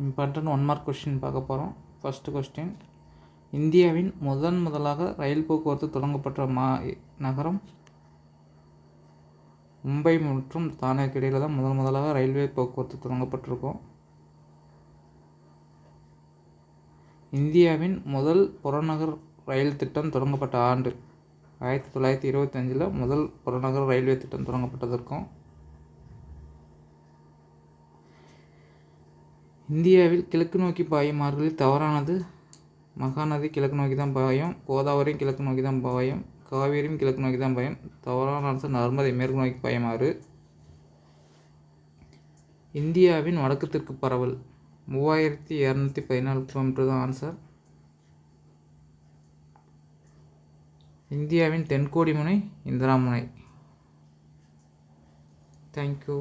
Important 1 mark question பார்க்க போகிறோம். First question, இந்தியாவின் முதலாக ரயில் போக்குவரத்து தொடங்கப்பட்ட நகரம் மும்பை மற்றும் தானேக்கு இடையில் தான் முதலாக ரயில்வே போக்குவரத்து தொடங்கப்பட்டிருக்கும். இந்தியாவின் முதல் புறநகர் ரயில் திட்டம் தொடங்கப்பட்ட ஆண்டு 1925 முதல் புறநகர் ரயில்வே திட்டம் தொடங்கப்பட்டதற்கும். இந்தியாவில் கிழக்கு நோக்கி பாயும் ஆறுகளில் தவறானது. மகாநதி கிழக்கு நோக்கி தான் பாயும், கோதாவரியும் கிழக்கு நோக்கி தான் பாயும், காவேரியும் கிழக்கு நோக்கி தான் பாயும். தவறான ஆன்சர் நர்மதை மேற்கு நோக்கி பாயும் ஆறு. இந்தியாவின் வடக்கு தெற்கு பரவல் 3214 கிலோமீட்டர் தான் ஆன்சர். இந்தியாவின் தென்கோடி முனை இந்திரா முனை. தேங்க்யூ.